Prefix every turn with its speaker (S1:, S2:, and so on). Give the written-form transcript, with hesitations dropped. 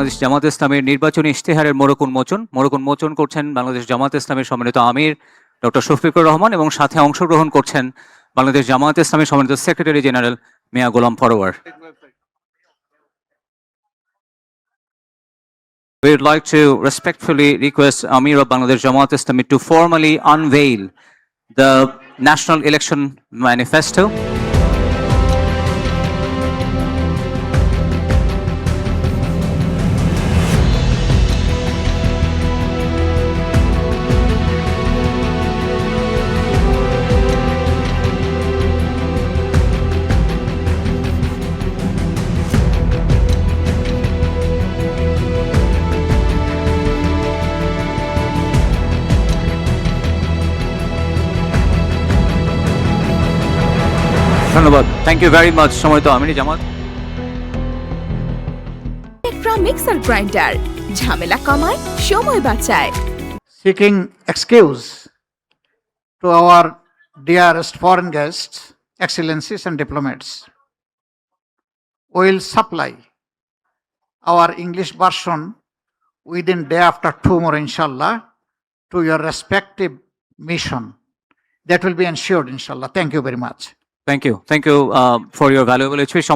S1: বাংলাদেশ জামাত ইসলামের নির্বাচনী ইশতেহারের মোড়ক উন্মোচন করছেন বাংলাদেশ জামাত ইসলামের সম্মানিত আমির ডক্টর শফিকুর রহমান এবং সাথে অংশগ্রহণ করছেন বাংলাদেশ জামাত ইসলামের সম্মানিত secretary general Mia Golam Parwar. We would like to respectfully request Amir of Bangladesh Jamaat Islami to formally unveil the National Election Manifesto. ধন্যবাদ, থ্যাংক ইউ ভেরি মাচ সম্মানিত আমির জামাত।
S2: টেকট্রা মিক্সার গ্রাইন্ডার ঝামেলা কমায়, সময় বাঁচায়।
S3: Seeking excuse to our dearest foreign guests, excellencies and diplomats, we will supply our English version within day after tomorrow, inshallah, to your respective mission. That will be ensured, inshallah. Thank you very much.
S1: Thank you for your valuable speech.